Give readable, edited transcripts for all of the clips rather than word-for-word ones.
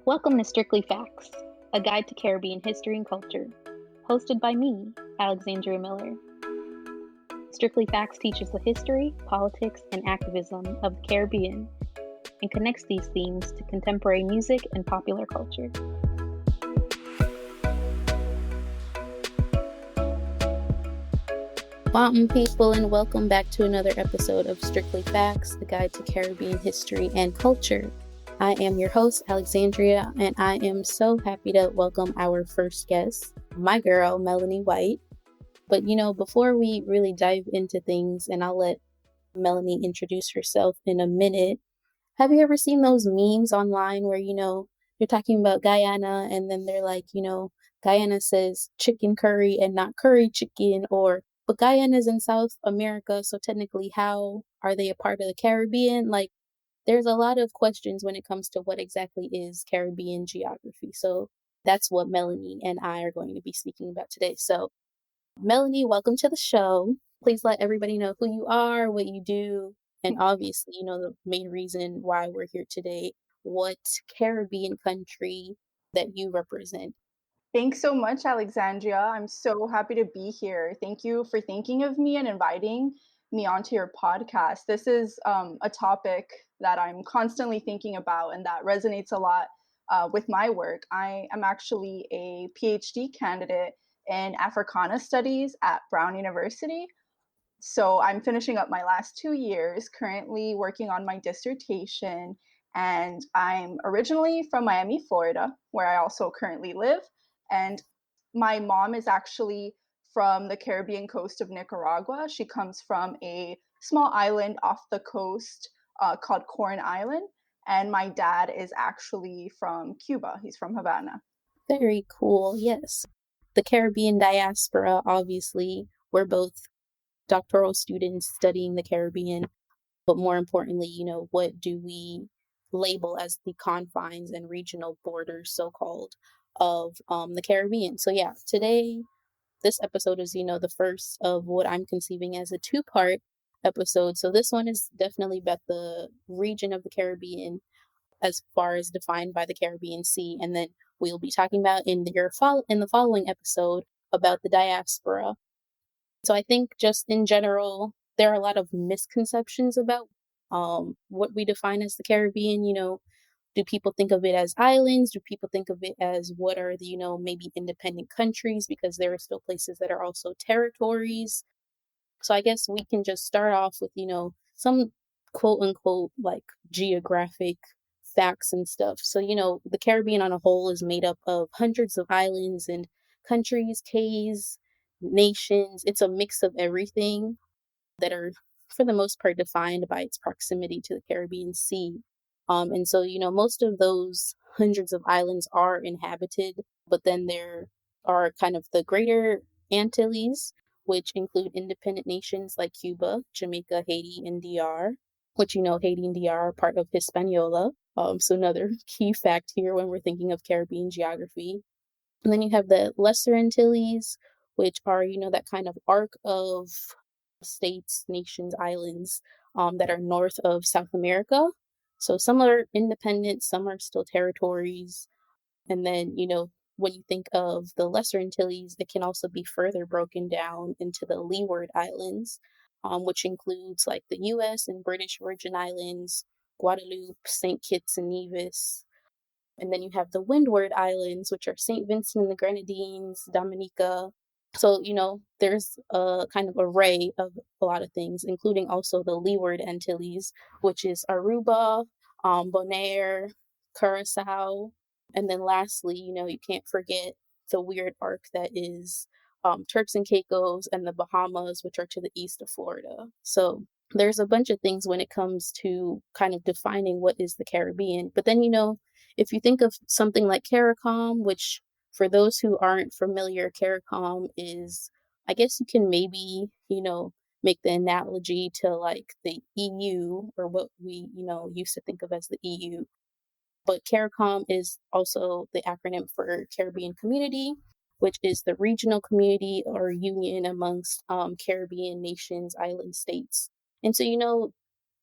Welcome to Strictly Facts, a guide to Caribbean history and culture, hosted by me, Alexandria Miller. Strictly Facts teaches the history, politics, and activism of the Caribbean and connects these themes to contemporary music and popular culture. Welcome, people, and welcome back to another episode of Strictly Facts, a guide to Caribbean history and culture. I am your host, Alexandria, and I am so happy to welcome our first guest, my girl, Melanie White. But, before we really dive into things, and I'll let Melanie introduce herself in a minute, have you ever seen those memes online where, you're talking about Guyana, and then they're like, Guyana says chicken curry and not curry chicken, but Guyana's in South America, so technically how are they a part of the Caribbean? There's a lot of questions when it comes to what exactly is Caribbean geography. So that's what Melanie and I are going to be speaking about today. So Melanie, welcome to the show. Please let everybody know who you are, what you do, and obviously, the main reason why we're here today, what Caribbean country that you represent. Thanks so much, Alexandria. I'm so happy to be here. Thank you for thinking of me and inviting me onto your podcast. This is a topic that I'm constantly thinking about and that resonates a lot with my work. I am actually a PhD candidate in Africana Studies at Brown University. So I'm finishing up my last 2 years, currently working on my dissertation. And I'm originally from Miami, Florida, where I also currently live. And my mom is actually from the Caribbean coast of Nicaragua. She comes from a small island off the coast called Corn Island. And my dad is actually from Cuba. He's from Havana. Very cool. Yes. The Caribbean diaspora, obviously, we're both doctoral students studying the Caribbean, but more importantly, what do we label as the confines and regional borders, so-called, of the Caribbean? So yeah, today, this episode is, the first of what I'm conceiving as a two-part episode. So this one is definitely about the region of the Caribbean as far as defined by the Caribbean Sea. And then we'll be talking about in the following episode about the diaspora. So I think just in general, there are a lot of misconceptions about what we define as the Caribbean. Do people think of it as islands? Do people think of it as what are the, maybe independent countries? Because there are still places that are also territories. So I guess we can just start off with, some quote unquote like geographic facts and stuff. So, the Caribbean on a whole is made up of hundreds of islands and countries, cays, nations. It's a mix of everything that are, for the most part, defined by its proximity to the Caribbean Sea. And so, most of those hundreds of islands are inhabited, but then there are kind of the greater Antilles, which include independent nations like Cuba, Jamaica, Haiti, and DR, which, Haiti and DR are part of Hispaniola. So another key fact here when we're thinking of Caribbean geography. And then you have the Lesser Antilles, which are, that kind of arc of states, nations, islands that are north of South America. So some are independent, some are still territories. And then, when you think of the Lesser Antilles, it can also be further broken down into the Leeward Islands, which includes like the US and British Virgin Islands, Guadeloupe, St. Kitts and Nevis. And then you have the Windward Islands, which are St. Vincent and the Grenadines, Dominica. So, there's a kind of array of a lot of things, including also the Leeward Antilles, which is Aruba, Bonaire, Curacao. And then lastly, you can't forget the weird arc that is Turks and Caicos and the Bahamas, which are to the east of Florida. So there's a bunch of things when it comes to kind of defining what is the Caribbean. But then, if you think of something like CARICOM, which for those who aren't familiar, CARICOM is, I guess you can maybe, make the analogy to like the EU or what we, used to think of as the EU. But CARICOM is also the acronym for Caribbean Community, which is the regional community or union amongst Caribbean nations, island states. And so,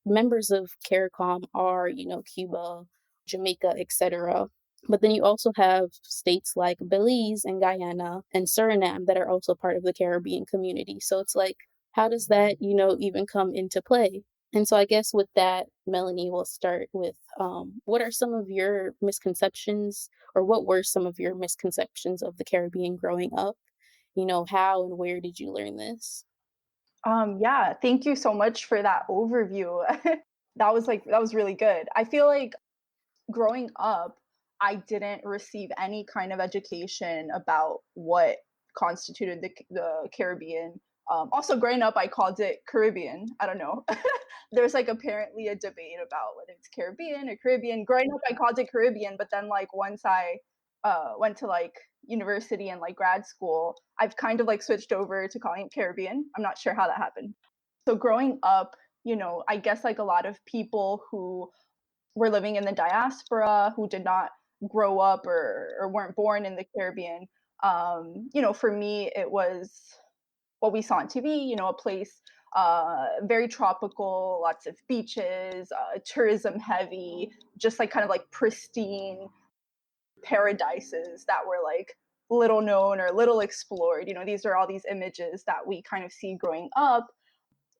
members of CARICOM are, Cuba, Jamaica, etc. But then you also have states like Belize and Guyana and Suriname that are also part of the Caribbean community. So it's like, how does that, even come into play? And so I guess with that, Melanie, we'll start with what are some of your misconceptions, or what were some of your misconceptions of the Caribbean growing up? How and where did you learn this? Yeah, thank you so much for that overview. That was really good. I feel like growing up, I didn't receive any kind of education about what constituted the Caribbean. Also, growing up, I called it Caribbean. I don't know. There's like apparently a debate about whether it's Caribbean or Caribbean. Growing up, I called it Caribbean, but then like once I went to like university and like grad school, I've kind of like switched over to calling it Caribbean. I'm not sure how that happened. So growing up, I guess like a lot of people who were living in the diaspora who did not grow up or weren't born in the Caribbean. For me, it was what we saw on TV, a place very tropical, lots of beaches, tourism heavy, just like kind of like pristine paradises that were like little known or little explored. These are all these images that we kind of see growing up.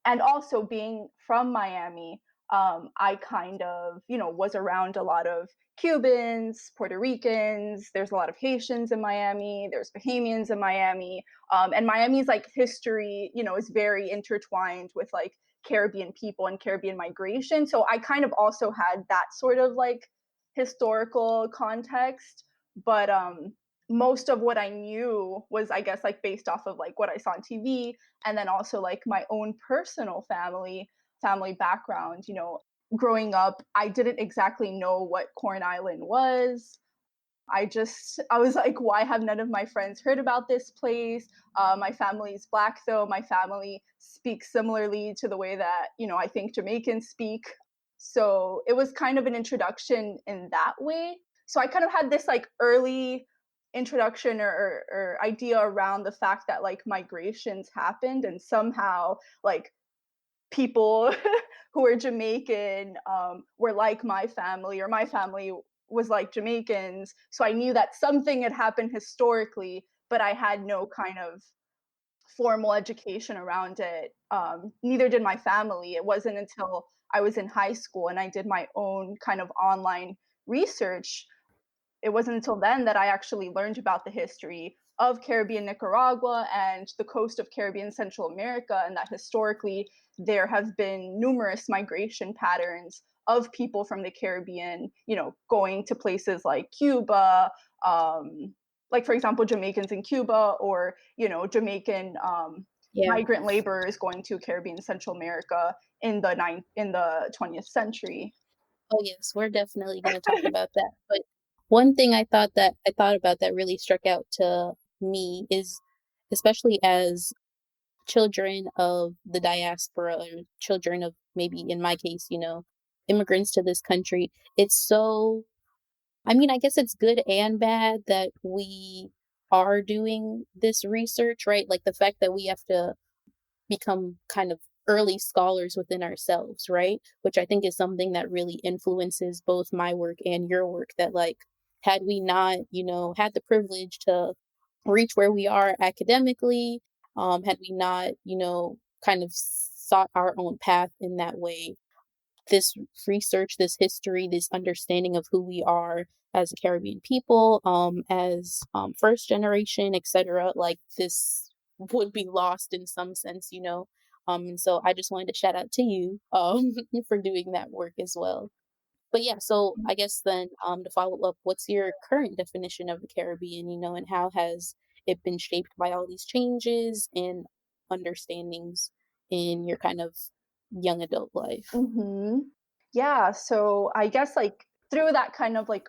And also being from Miami, I kind of, was around a lot of Cubans, Puerto Ricans. There's a lot of Haitians in Miami. There's Bahamians in Miami. And Miami's like history, is very intertwined with like Caribbean people and Caribbean migration. So I kind of also had that sort of like historical context. But most of what I knew was, I guess, like based off of like what I saw on TV, and then also like my own personal family background. Growing up, I didn't exactly know what Corn Island was. I was like, why have none of my friends heard about this place? My family's black, though. My family speaks similarly to the way that I think Jamaicans speak. So it was kind of an introduction in that way. So I kind of had this like early introduction or idea around the fact that like migrations happened, and somehow like people who were Jamaican were like my family, or my family was like Jamaicans. So I knew that something had happened historically, but I had no kind of formal education around it. Neither did my family. It wasn't until I was in high school and I did my own kind of online research. It wasn't until then that I actually learned about the history of Caribbean Nicaragua and the coast of Caribbean Central America, and that historically there have been numerous migration patterns of people from the Caribbean, going to places like Cuba, like for example, Jamaicans in Cuba, or Jamaican Yeah. migrant laborers going to Caribbean Central America in the 20th century. Oh yes, we're definitely going to talk about that. But one thing I thought about that really struck out to me is, especially as children of the diaspora, or children of, maybe in my case, immigrants to this country, it's so, I mean, I guess it's good and bad that we are doing this research, right? Like the fact that we have to become kind of early scholars within ourselves, right? Which I think is something that really influences both my work and your work. That, like, had we not, had the privilege to reach where we are academically, had we not, kind of sought our own path in that way, this research, this history, this understanding of who we are as a Caribbean people, as first generation, etc., like this would be lost in some sense, And so I just wanted to shout out to you for doing that work as well. But yeah, so I guess then to follow up, what's your current definition of the Caribbean, and how has it been shaped by all these changes and understandings in your kind of young adult life? Yeah, so I guess like through that kind of like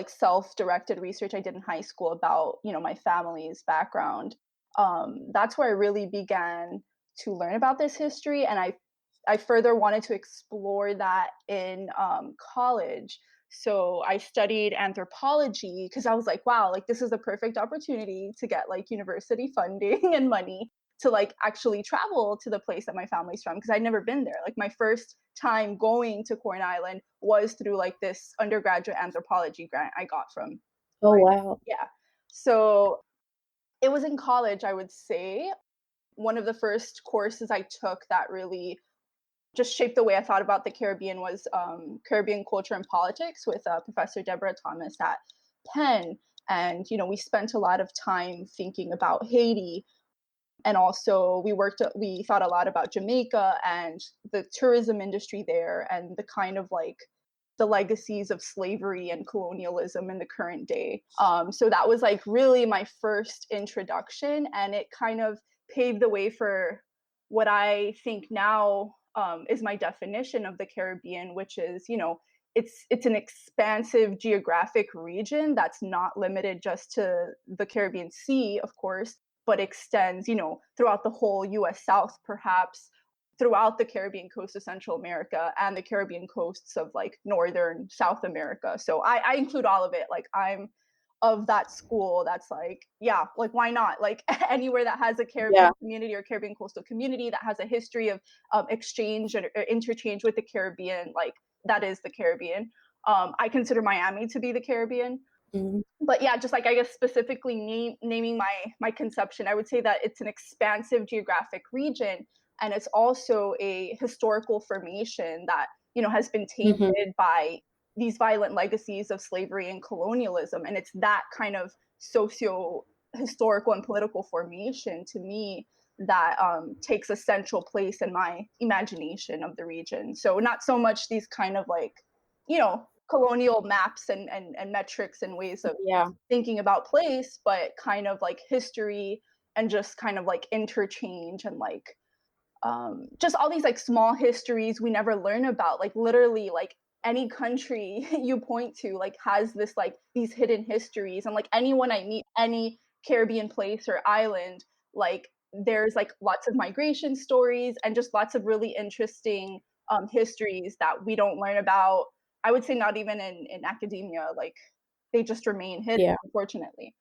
self-directed research I did in high school about, my family's background, that's where I really began to learn about this history, and I further wanted to explore that in college. So I studied anthropology because I was like, wow, like this is a perfect opportunity to get like university funding and money. to like actually travel to the place that my family's from because I'd never been there. Like my first time going to Corn Island was through like this undergraduate anthropology grant I got from Oh, my, wow. yeah. So it was in college, I would say. One of the first courses I took that really just shaped the way I thought about the Caribbean was Caribbean culture and politics with Professor Deborah Thomas at Penn. And, you know, we spent a lot of time thinking about Haiti. And also we thought a lot about Jamaica and the tourism industry there and the kind of like the legacies of slavery and colonialism in the current day. So that was like really my first introduction, and it kind of paved the way for what I think now is my definition of the Caribbean, which is, you know, it's an expansive geographic region that's not limited just to the Caribbean Sea, of course, but extends, you know, throughout the whole US South, perhaps throughout the Caribbean coast of Central America and the Caribbean coasts of like Northern South America. So I include all of it. Like I'm of that school that's like, yeah, like why not? Like anywhere that has a Caribbean Yeah. community or Caribbean coastal community that has a history of exchange or interchange with the Caribbean, like that is the Caribbean. I consider Miami to be the Caribbean, Mhm. but yeah, just like I guess specifically naming my conception, I would say that it's an expansive geographic region, and it's also a historical formation that, you know, has been Mhm. tainted by these violent legacies of slavery and colonialism, and it's that kind of socio historical and political formation to me that takes a central place in my imagination of the region. So not so much these kind of like, you know, colonial maps and metrics and ways of Yeah. thinking about place, but kind of like history and just kind of like interchange and like just all these like small histories we never learn about. Like literally, like any country you point to like has this like these hidden histories, and like anyone I meet, any Caribbean place or island, like there's like lots of migration stories and just lots of really interesting histories that we don't learn about. I would say not even in academia, like they just remain hidden, Yeah. unfortunately.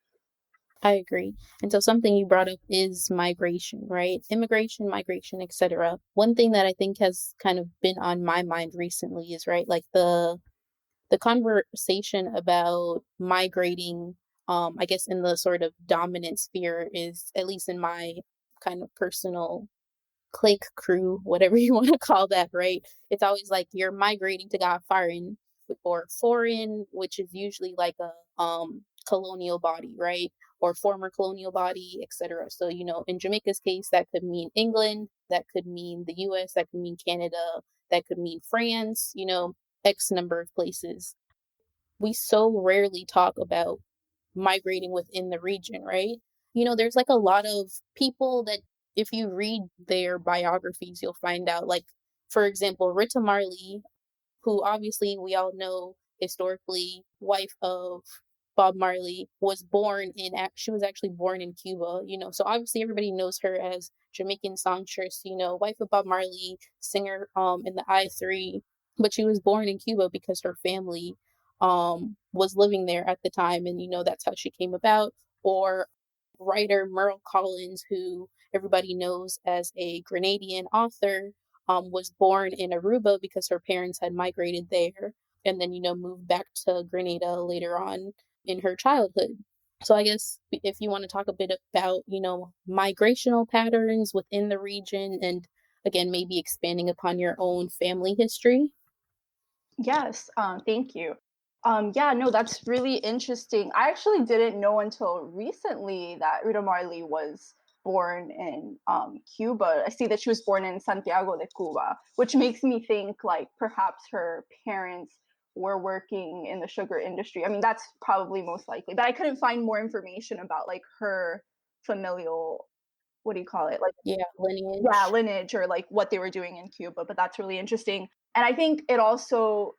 I agree. And so something you brought up is migration, right? Immigration, migration, etc. One thing that I think has kind of been on my mind recently is right, like the conversation about migrating, I guess in the sort of dominant sphere is, at least in my kind of personal clique crew, whatever you want to call that, right? It's always like you're migrating to God foreign or foreign, which is usually like a colonial body, right? Or former colonial body, etc. So, you know, in Jamaica's case, that could mean England, that could mean the US, that could mean Canada, that could mean France, you know, X number of places. We so rarely talk about migrating within the region, right? You know, there's like a lot of people that if you read their biographies, you'll find out, like, for example, Rita Marley, who obviously we all know historically, wife of Bob Marley, was born in, she was actually born in Cuba, you know, so obviously everybody knows her as Jamaican songstress, you know, wife of Bob Marley, singer in the I3, but she was born in Cuba because her family was living there at the time, and you know that's how she came about. Or writer Merle Collins, who everybody knows as a Grenadian author, was born in Aruba because her parents had migrated there and then, you know, moved back to Grenada later on in her childhood. So I guess if you want to talk a bit about, you know, migrational patterns within the region and again, maybe expanding upon your own family history. Yes, thank you. Yeah, no, that's really interesting. I actually didn't know until recently that Rita Marley was born in Cuba. I see that she was born in Santiago de Cuba, which makes me think like perhaps her parents were working in the sugar industry. I mean, that's probably most likely, but I couldn't find more information about like her familial, what do you call it? Like, Yeah, yeah, lineage. lineage or like what they were doing in Cuba, but that's really interesting. And I think it also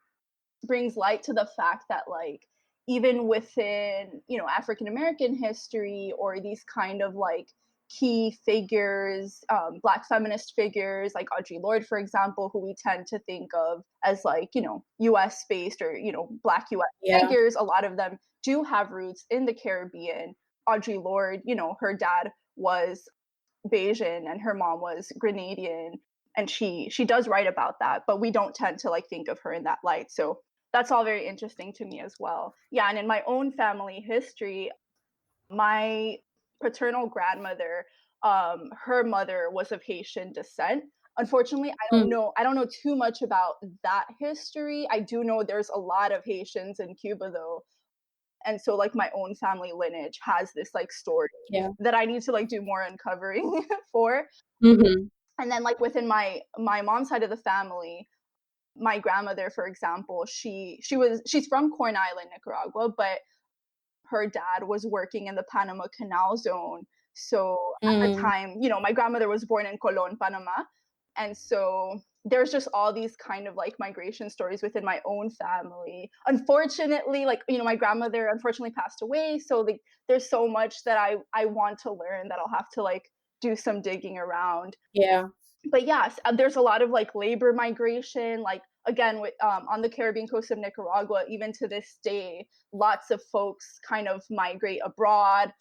brings light to the fact that like even within, you know, African American history or these kind of like key figures, black feminist figures like Audre Lorde, for example, who we tend to think of as like, you know, US based or, you know, black US Yeah. figures, a lot of them do have roots in the Caribbean. Audre Lorde, you know, her dad was Bayesian and her mom was Grenadian, and she does write about that, but we don't tend to like think of her in that light. So that's all very interesting to me as well. Yeah, and in my own family history, my paternal grandmother, her mother was of Haitian descent. Unfortunately, Mm, I don't know too much about that history. I do know there's a lot of Haitians in Cuba though. And so like my own family lineage has this like story yeah. that I need to like do more uncovering for. Mhm. And then like within my mom's side of the family, my grandmother, for example, she's from Corn Island, Nicaragua, but her dad was working in the Panama Canal Zone. So at the Mm, time, you know, my grandmother was born in Colon, Panama. And so there's just all these kind of like migration stories within my own family. Unfortunately, like, you know, my grandmother unfortunately passed away. So like, there's so much that I want to learn that I'll have to like do some digging around. yeah. But yes, there's a lot of like labor migration, like again with on the Caribbean coast of Nicaragua, even to this day, lots of folks kind of migrate abroad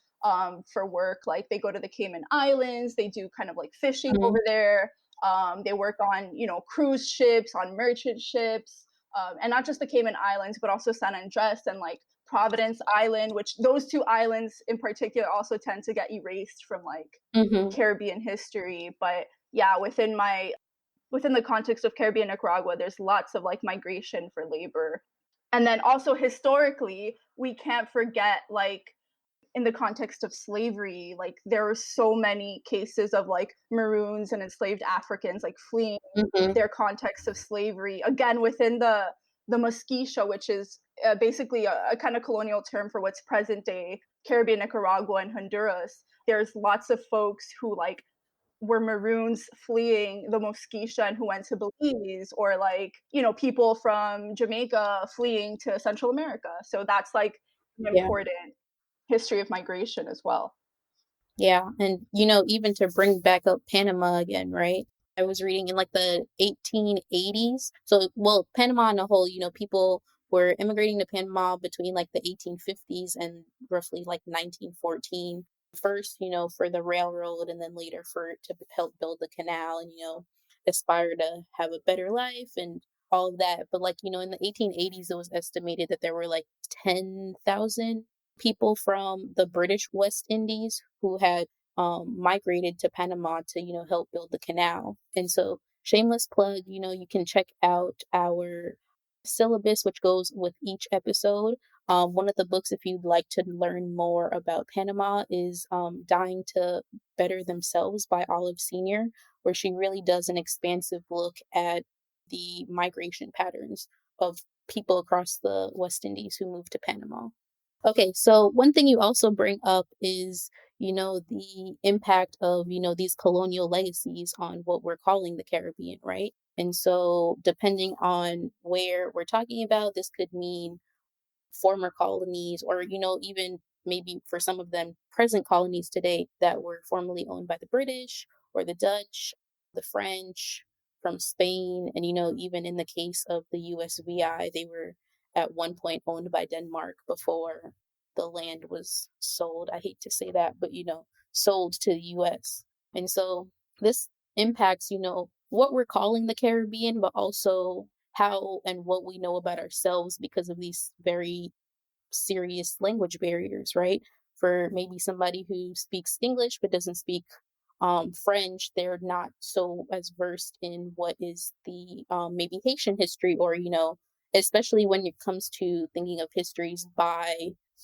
for work. Like they go to the Cayman Islands, they do kind of like fishing over Mhm. there. They work on, you know, cruise ships, on merchant ships, and not just the Cayman Islands, but also San Andres and like Providence Island, which those two islands in particular also tend to get erased from like Mhm. Caribbean history. But yeah, within the context of Caribbean Nicaragua, there's lots of like migration for labor. And then also historically, we can't forget like in the context of slavery, like there were so many cases of like maroons and enslaved Africans like fleeing Mhm. their context of slavery. Again, within the Mestiza, which is basically a kind of colonial term for what's present day Caribbean, Nicaragua, and Honduras. There's lots of folks who like were maroons fleeing the Mosquitia and who went to Belize, or like, you know, people from Jamaica fleeing to Central America. So that's like an Yeah. important history of migration as well. Yeah, and, you know, even to bring back up Panama again, right? I was reading in, like, the 1880s. So, well, Panama on a whole, you know, people were immigrating to Panama between, like, the 1850s and roughly, like, 1914. First, you know, for the railroad, and then later for to help build the canal and, you know, aspire to have a better life and all of that. But, like, you know, in the 1880s, it was estimated that there were, like, 10,000 people from the British West Indies who had migrated to Panama to, you know, help build the canal. And so, shameless plug, you know, you can check out our syllabus, which goes with each episode. One of the books, if you'd like to learn more about Panama, is Dying to Better Themselves by Olive Sr., where she really does an expansive look at the migration patterns of people across the West Indies who moved to Panama. Okay, so one thing you also bring up is, you know, the impact of, you know, these colonial legacies on what we're calling the Caribbean, right? And so, depending on where we're talking about, this could mean former colonies, or, you know, even maybe for some of them present colonies today that were formerly owned by the British or the Dutch, the French, from Spain. And, you know, even in the case of the USVI, they were at one point owned by Denmark before the land was sold. I hate to say that, but, you know, sold to the US. And so this impacts, you know, what we're calling the Caribbean, but also how and what we know about ourselves because of these very serious language barriers, right? For maybe somebody who speaks English but doesn't speak French, they're not so as versed in what is the maybe Haitian history, or, you know, especially when it comes to thinking of histories by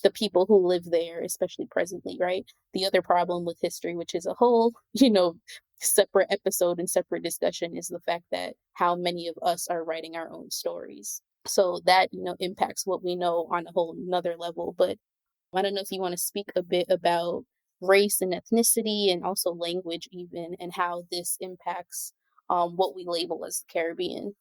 the people who live there, especially presently, right? The other problem with history, which is a whole, you know, separate episode and separate discussion, is the fact that how many of us are writing our own stories. So that, you know, impacts what we know on a whole another level. But I don't know if you want to speak a bit about race and ethnicity and also language even, and how this impacts what we label as the Caribbean.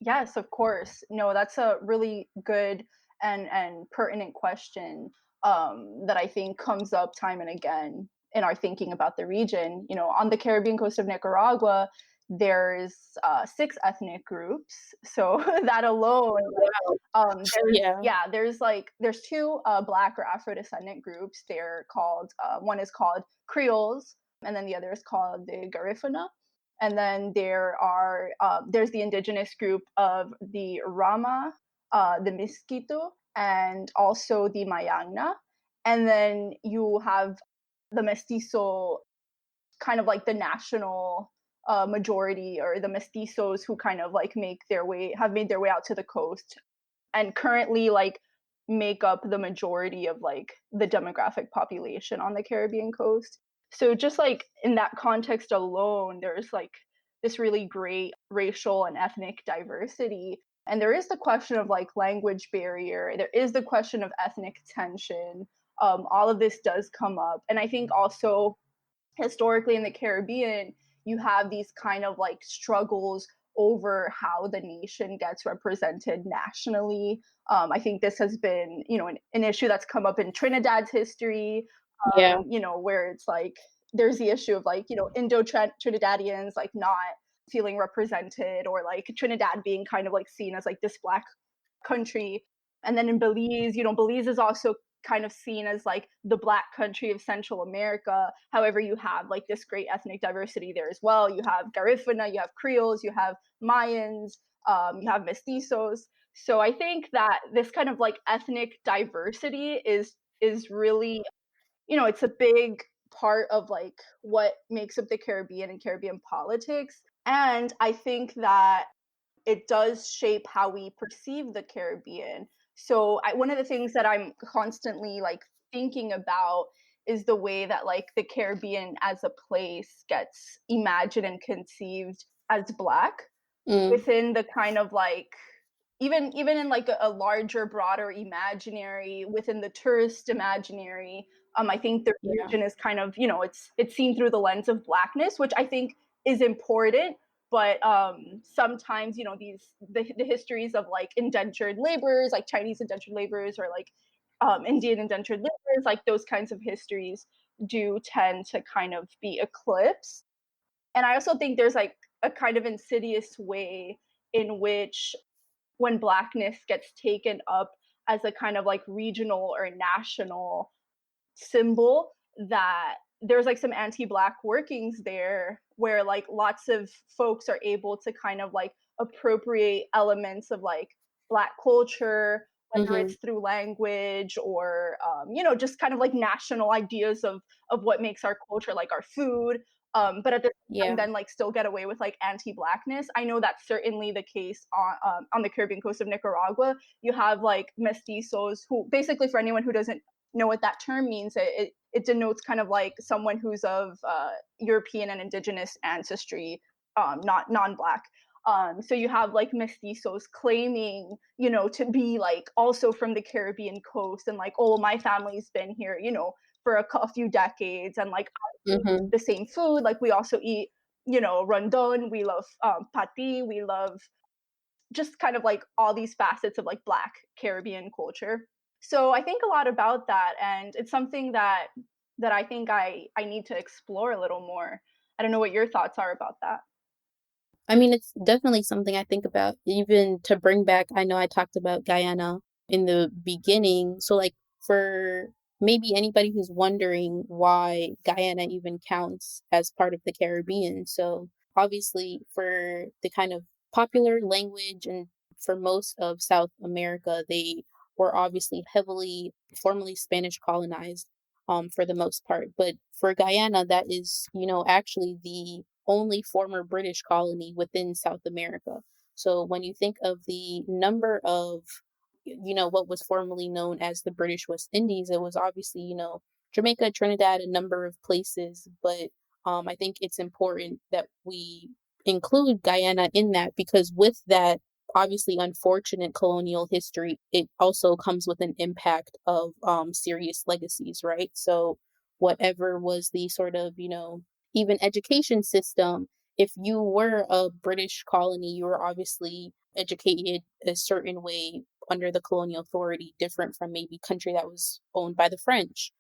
Yes, of course. No, that's a really good and pertinent question that I think comes up time and again in our thinking about the region. You know, on the Caribbean coast of Nicaragua, there's six ethnic groups. So that alone, Wow. there's Yeah. yeah, there's two Black or Afro descendant groups. They're called one is called Creoles, and then the other is called the Garifuna. And then there's the indigenous group of the Rama, the Miskito, and also the Mayangna. And then you have the Mestizo, kind of like the national majority, or the mestizos who kind of like have made their way out to the coast, and currently like make up the majority of like the demographic population on the Caribbean coast. So just like in that context alone, there's like this really great racial and ethnic diversity. And there is the question of like language barrier, there is the question of ethnic tension. All of this does come up. And I think also historically in the Caribbean, you have these kind of like struggles over how the nation gets represented nationally. I think this has been, an issue that's come up in Trinidad's history, Yeah. where it's like there's the issue of like, Indo Trinidadians like not feeling represented, or like Trinidad being kind of like seen as like this black country. And then in Belize, Belize is also kind of seen as like the black country of Central America. However, you have like this great ethnic diversity there as well. You have Garifuna, you have Creoles, you have Mayans, you have mestizos. So I think that this kind of like ethnic diversity is really, it's a big part of like what makes up the Caribbean and Caribbean politics. And I think that it does shape how we perceive the Caribbean. So one of the things that I'm constantly like thinking about is the way that like the Caribbean as a place gets imagined and conceived as Black Mm, within the kind of like even in like a larger, broader imaginary within the tourist imaginary. I think the yeah. region is kind of, it's seen through the lens of Blackness, which I think is important. But sometimes, the histories of like indentured laborers, like Chinese indentured laborers, or like Indian indentured laborers, like those kinds of histories do tend to kind of be eclipsed. And I also think there's like a kind of insidious way in which when Blackness gets taken up as a kind of like regional or national symbol, that there's like some anti-Black workings there, where like lots of folks are able to kind of like appropriate elements of like Black culture, whether Hmm. it's through language or just kind of like national ideas of what makes our culture, like our food, but at the same time Yeah. then like still get away with like anti-Blackness. I know that's certainly the case on the Caribbean coast of Nicaragua. You have like mestizos, who basically, for anyone who doesn't know what that term means, it denotes kind of like someone who's of European and indigenous ancestry, not non-Black. So you have like mestizos claiming, to be like also from the Caribbean coast, and like, oh, my family's been here, for a few decades, and like I eat Hmm. the same food. Like we also eat, rondon. We love pati. We love just kind of like all these facets of like Black Caribbean culture. So I think a lot about that, and it's something that I think I need to explore a little more. I don't know what your thoughts are about that. I mean, it's definitely something I think about, even to bring back. I know I talked about Guyana in the beginning. So, like, for maybe anybody who's wondering why Guyana even counts as part of the Caribbean. So, obviously, for the kind of popular language and for most of South America, they were obviously heavily, formerly Spanish colonized, for the most part. But for Guyana, that is, actually the only former British colony within South America. So when you think of the number of, what was formerly known as the British West Indies, it was obviously, Jamaica, Trinidad, a number of places. But I think it's important that we include Guyana in that, because with that, obviously unfortunate colonial history, it also comes with an impact of serious legacies, right? So whatever was the sort of, even education system, if you were a British colony, you were obviously educated a certain way under the colonial authority, different from maybe country that was owned by the French.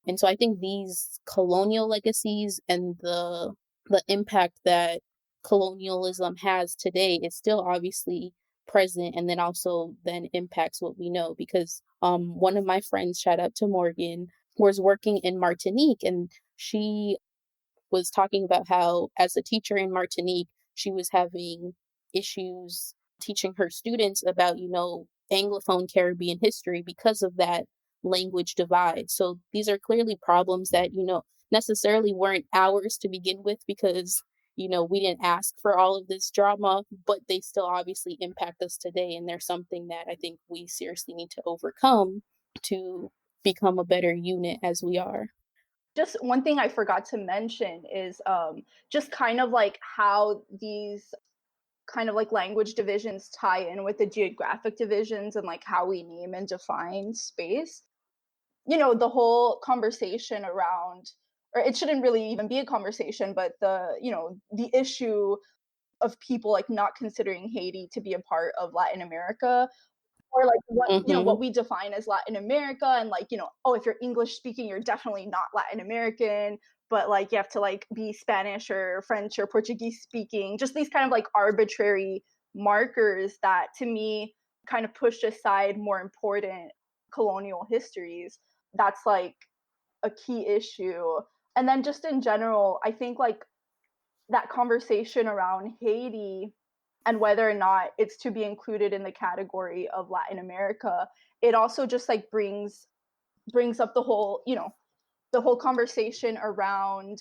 And so I think these colonial legacies and the impact that colonialism has today is still obviously present, and then also then impacts what we know, because one of my friends, shout out to Morgan, was working in Martinique, and she was talking about how, as a teacher in Martinique, she was having issues teaching her students about, Anglophone Caribbean history because of that language divide. So these are clearly problems that, necessarily weren't ours to begin with because, we didn't ask for all of this drama, but they still obviously impact us today. And there's something that I think we seriously need to overcome to become a better unit as we are. Just one thing I forgot to mention is just kind of like how these kind of like language divisions tie in with the geographic divisions and like how we name and define space. The whole conversation around, or it shouldn't really even be a conversation, but the issue of people like not considering Haiti to be a part of Latin America, or like what Mhm. we define as Latin America, and like, oh, if you're English speaking, you're definitely not Latin American, but like you have to like be Spanish or French or Portuguese speaking, just these kind of like arbitrary markers that to me kind of pushed aside more important colonial histories. That's like a key issue. And then just in general, I think like that conversation around Haiti and whether or not it's to be included in the category of Latin America, it also just like brings up the whole conversation around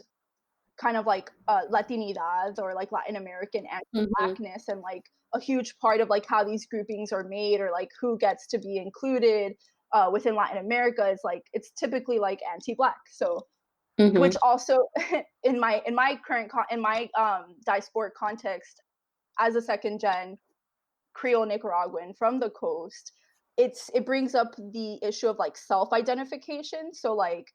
kind of like Latinidad, or like Latin American Mhm. anti-blackness, and like a huge part of like how these groupings are made, or like who gets to be included within Latin America is like it's typically like anti-black. So which Mhm. also in my diasporic context, as a second gen Creole Nicaraguan from the coast, it brings up the issue of like self identification. So like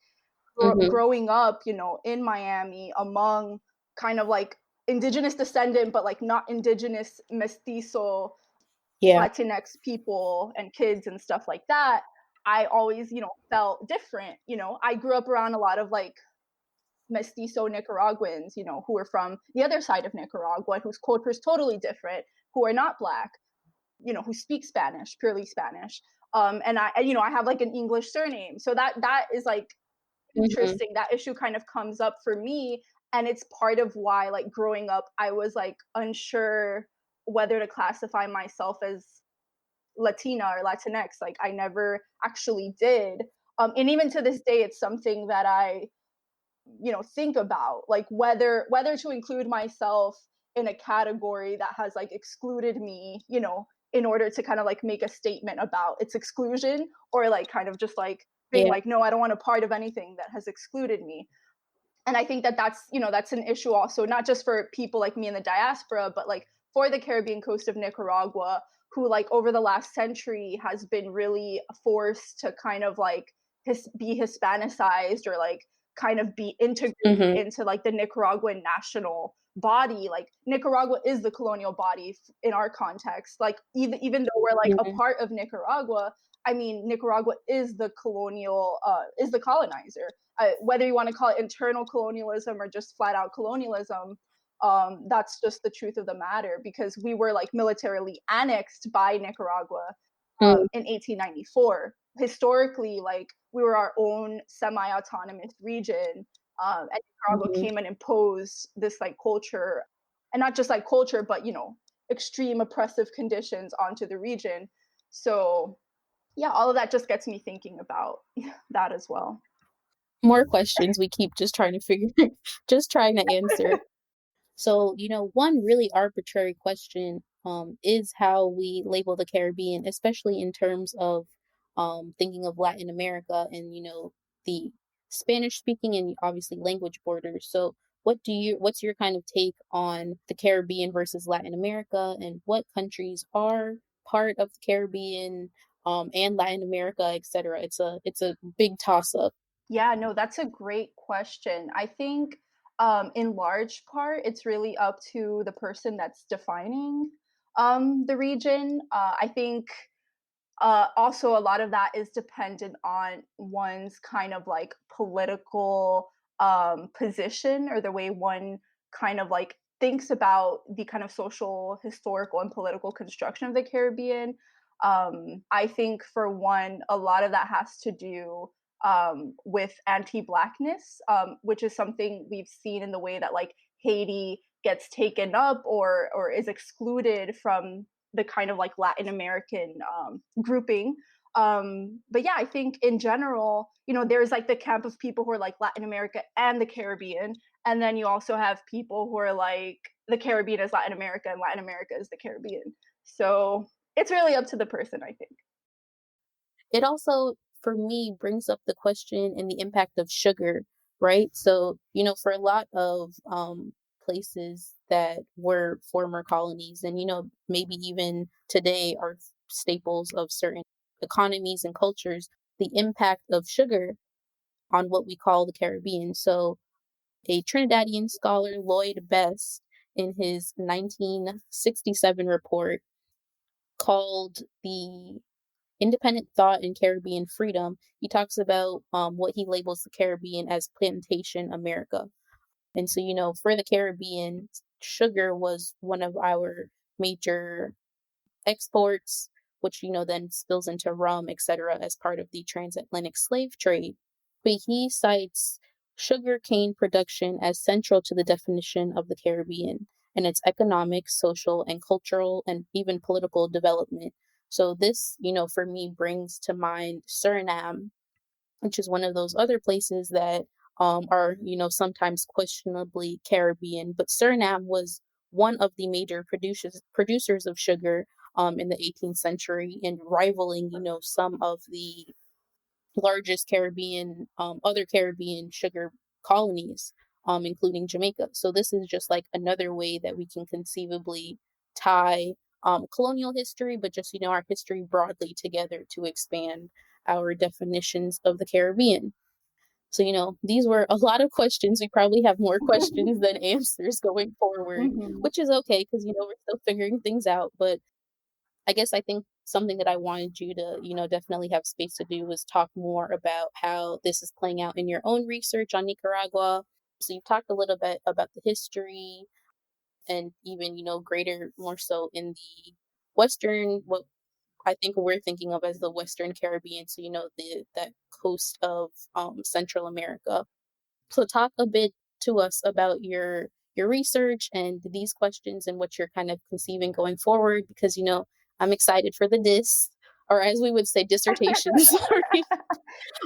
Mhm. growing up, in Miami among kind of like indigenous descendant, but like not indigenous mestizo Yeah. Latinx people and kids and stuff like that, I always, felt different. I grew up around a lot of like mestizo Nicaraguans, who are from the other side of Nicaragua, whose culture is totally different, who are not black, who speak Spanish, purely Spanish. I have like an English surname, so that is like Mhm. interesting. That issue kind of comes up for me, and it's part of why, like growing up, I was like unsure whether to classify myself as Latina or Latinx. Like I never actually did. And even to this day, it's something that I think about, like whether to include myself in a category that has like excluded me, in order to kind of like make a statement about its exclusion, or like kind of just like being Yeah. like, no, I don't want a part of anything that has excluded me. And I think that that's an issue also, not just for people like me in the diaspora, but like for the Caribbean coast of Nicaragua, who like over the last century has been really forced to kind of like be Hispanicized, or like kind of be integrated Mhm. into like the Nicaraguan national body. Like Nicaragua is the colonial body in our context. Like even though we're like a Mhm. part of Nicaragua, I mean Nicaragua is the is the colonizer. Whether you want to call it internal colonialism or just flat out colonialism, that's just the truth of the matter, because we were like militarily annexed by Nicaragua Mm. in 1894. Historically, like we were our own semi-autonomous region, and Nicaragua Mhm. came and imposed this like culture, and not just like culture, but extreme oppressive conditions onto the region. So yeah, all of that just gets me thinking about that as well. More questions we keep just trying to figure just trying to answer. So, one really arbitrary question is how we label the Caribbean, especially in terms of thinking of Latin America and, the Spanish speaking and obviously language borders. So, what's your kind of take on the Caribbean versus Latin America, and what countries are part of the Caribbean and Latin America, etc.? It's a big toss up. Yeah, no, that's a great question. I think in large part, it's really up to the person that's defining the region. I think also a lot of that is dependent on one's kind of like political position, or the way one kind of like thinks about the kind of social, historical, and political construction of the Caribbean. I think for one, a lot of that has to do with anti-blackness, which is something we've seen in the way that like Haiti gets taken up or is excluded from the kind of like Latin American grouping. But yeah, I think in general, you know, there's like the camp of people who are like Latin America and the Caribbean, and then you also have people who are like the Caribbean is Latin America and Latin America is the Caribbean. So it's really up to the person, I think. It also, for me, brings up the question and the impact of sugar, right? So, for a lot of places that were former colonies, and, maybe even today are staples of certain economies and cultures, the impact of sugar on what we call the Caribbean. So, a Trinidadian scholar, Lloyd Best, in his 1967 report called the Independent Thought in Caribbean Freedom, he talks about what he labels the Caribbean as plantation America. And so, for the Caribbean, sugar was one of our major exports, which, then spills into rum, etc., as part of the transatlantic slave trade. But he cites sugar cane production as central to the definition of the Caribbean and its economic, social, and cultural, and even political development. So this, for me, brings to mind Suriname, which is one of those other places that are, sometimes questionably Caribbean. But Suriname was one of the major producers of sugar in the 18th century, and rivaling, some of the largest other Caribbean sugar colonies, including Jamaica. So this is just like another way that we can conceivably tie colonial history, but just, our history broadly together to expand our definitions of the Caribbean. So, these were a lot of questions. We probably have more questions than answers going forward, Mhm. which is okay because, we're still figuring things out. But I think something that I wanted you to, definitely have space to do was talk more about how this is playing out in your own research on Nicaragua. So you've talked a little bit about the history and even, greater, more so in the Western, what I think we're thinking of as the Western Caribbean. So, that coast of Central America. So talk a bit to us about your research and these questions and what you're kind of conceiving going forward because I'm excited for the dis, or as we would say dissertation. Sorry.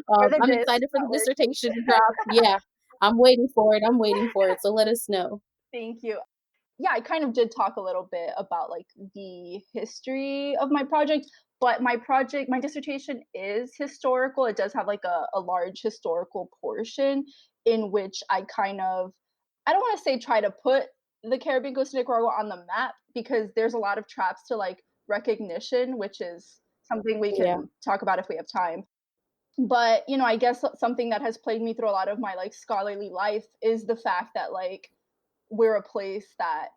For the I'm disc, excited for the that works. dissertation to drop. Yeah. I'm waiting for it. I'm waiting for it. So let us know. Thank you. Yeah, I kind of did talk a little bit about like the history of my project, but my dissertation is historical. It does have like a large historical portion in which I don't want to say try to put the Caribbean Coast of Nicaragua on the map because there's a lot of traps to like recognition, which is something we Yeah. can talk about if we have time. But you know, I guess something that has plagued me through a lot of my like scholarly life is the fact that like we're a place that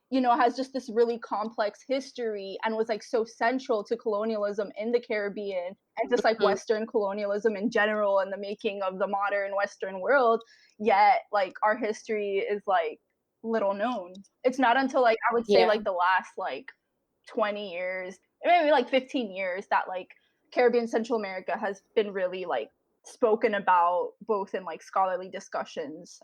you know has just this really complex history and was like so central to colonialism in the Caribbean and just like Mm, Western colonialism in general and the making of the modern Western world. Yet like our history is like little known. It's not until like I would say yeah. like the last like 20 years, maybe like 15 years, that like Caribbean Central America has been really like spoken about both in like scholarly discussions,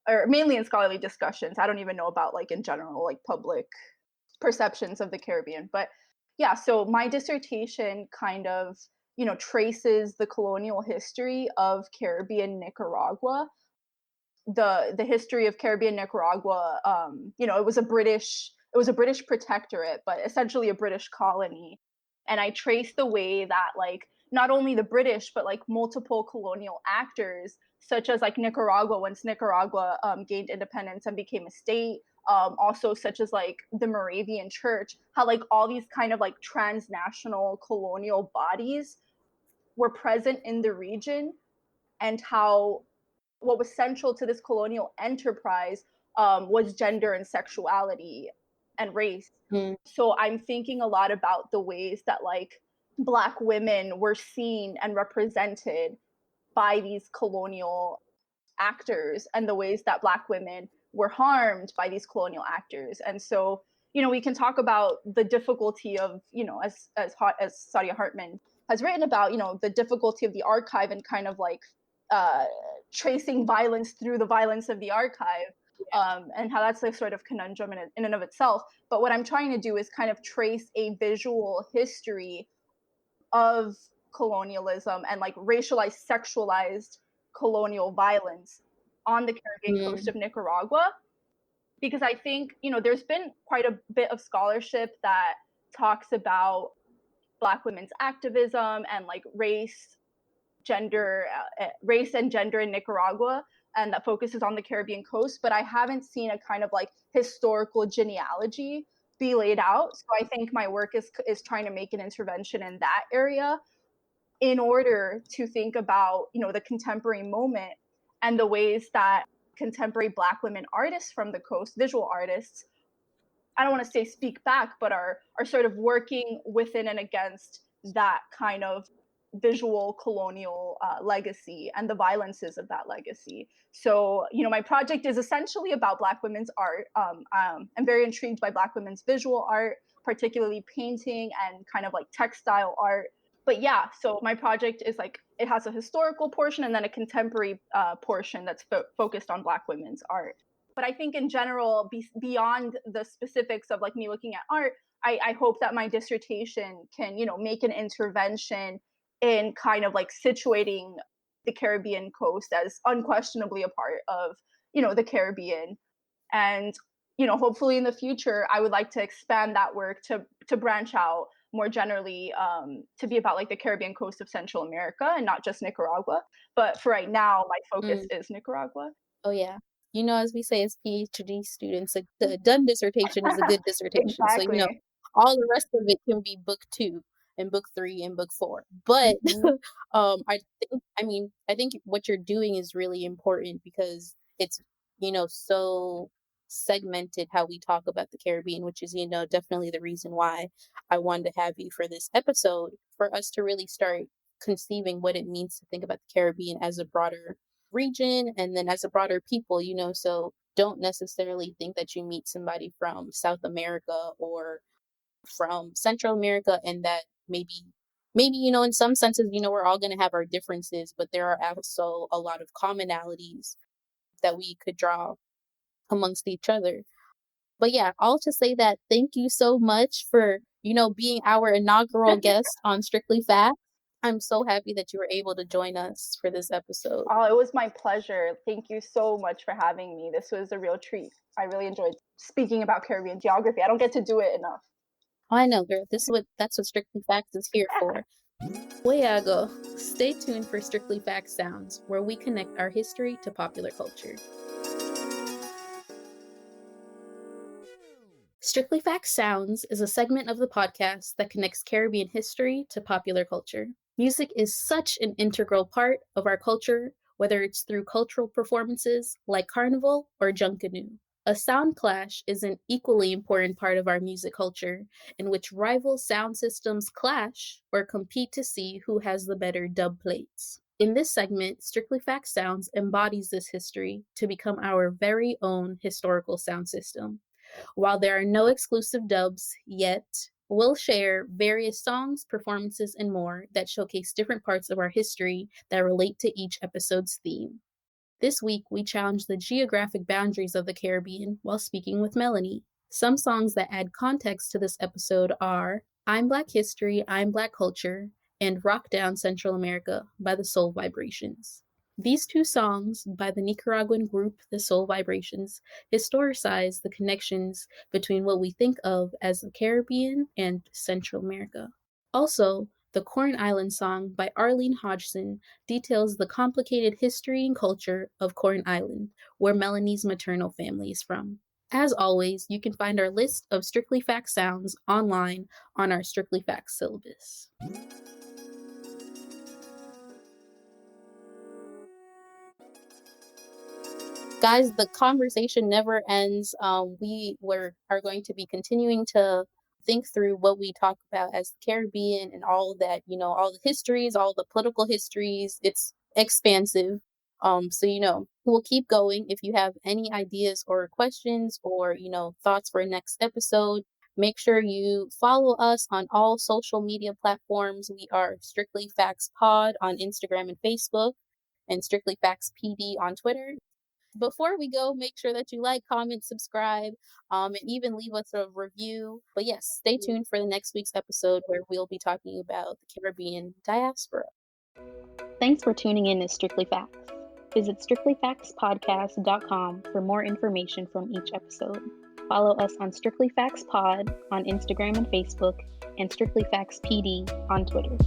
or mainly in scholarly discussions. I don't even know about like in general like public perceptions of the Caribbean. But yeah, so my dissertation kind of, you know, traces the colonial history of Caribbean Nicaragua. The history of Caribbean Nicaragua, you know, it was a British protectorate, but essentially a British colony. And I trace the way that like not only the British but like multiple colonial actors, such as like Nicaragua once Nicaragua gained independence and became a state. Also, such as like the Moravian Church, how like all these kind of like transnational colonial bodies were present in the region, and how what was central to this colonial enterprise was gender and sexuality and race. Mm, So I'm thinking a lot about the ways that like Black women were seen and represented by these colonial actors, and the ways that Black women were harmed by these colonial actors. And so, you know, we can talk about the difficulty of, you know, as hot as Sadia Hartman has written about, the difficulty of the archive and kind of like uh, tracing violence through the violence of the archive, and how that's a sort of conundrum in and of itself. But what I'm trying to do is kind of trace a visual history of colonialism and like racialized, sexualized colonial violence on the Caribbean coast Mm, of Nicaragua. Because I think, there's been quite a bit of scholarship that talks about Black women's activism and like race and gender in Nicaragua, and that focuses on the Caribbean coast. But I haven't seen a kind of like historical genealogy be laid out. So I think my work is trying to make an intervention in that area in order to think about, the contemporary moment and the ways that contemporary Black women artists from the coast, visual artists, I don't want to say speak back, but are sort of working within and against that kind of visual colonial legacy and the violences of that legacy. So, my project is essentially about Black women's art. I'm very intrigued by Black women's visual art, particularly painting and kind of like textile art. But yeah, so my project is like, it has a historical portion and then a contemporary portion that's focused on Black women's art. But I think in general, beyond the specifics of like me looking at art, I hope that my dissertation can, make an intervention in kind of like situating the Caribbean coast as unquestionably a part of, the Caribbean. And, hopefully in the future, I would like to expand that work to branch out more generally, to be about like the Caribbean coast of Central America and not just Nicaragua. But for right now, my focus mm. is Nicaragua. Oh yeah. As we say as PhD students, like the done dissertation is a good dissertation. So, Exactly. all the rest of it can be book 2 and book 3 and book 4. But Mhm. I think what you're doing is really important because it's, so segmented how we talk about the Caribbean, which is, definitely the reason why I wanted to have you for this episode, for us to really start conceiving what it means to think about the Caribbean as a broader region and then as a broader people, so don't necessarily think that you meet somebody from South America or from Central America and that maybe in some senses, we're all going to have our differences, but there are also a lot of commonalities that we could draw amongst each other. But yeah, all to say that thank you so much for, being our inaugural guest on Strictly Fact. I'm so happy that you were able to join us for this episode. Oh, it was my pleasure. Thank you so much for having me. This was a real treat. I really enjoyed speaking about Caribbean geography. I don't get to do it enough. Oh, I know, girl. That's what Strictly Facts is here for. Way I go. Stay tuned for Strictly Facts Sounds, where we connect our history to popular culture. Strictly Facts Sounds is a segment of the podcast that connects Caribbean history to popular culture. Music is such an integral part of our culture, whether it's through cultural performances like Carnival or Junkanoo. A sound clash is an equally important part of our music culture, in which rival sound systems clash or compete to see who has the better dub plates. In this segment, Strictly Facts Sounds embodies this history to become our very own historical sound system. While there are no exclusive dubs yet, we'll share various songs, performances, and more that showcase different parts of our history that relate to each episode's theme. This week, we challenge the geographic boundaries of the Caribbean while speaking with Melanie. Some songs that add context to this episode are I'm Black History, I'm Black Culture, and Rock Down Central America by the Soul Vibrations. These two songs by the Nicaraguan group The Soul Vibrations historicize the connections between what we think of as the Caribbean and Central America. Also, the Corn Island song by Arlene Hodgson details the complicated history and culture of Corn Island, where Melanie's maternal family is from. As always, you can find our list of Strictly Facts sounds online on our Strictly Facts syllabus. Guys, the conversation never ends. We are going to be continuing to think through what we talk about as the Caribbean and all that, all the histories, all the political histories. It's expansive. So we'll keep going. If you have any ideas or questions or thoughts for a next episode, Make sure you follow us on all social media platforms. We are Strictly Facts Pod on Instagram and Facebook, and Strictly Facts PD on Twitter. Before we go, make sure that you like, comment, subscribe, and even leave us a review. But yes, stay tuned for the next week's episode where we'll be talking about the Caribbean diaspora. Thanks for tuning in to Strictly Facts. Visit strictlyfactspodcast.com for more information from each episode. Follow us on Strictly Facts Pod on Instagram and Facebook, and Strictly Facts PD on Twitter.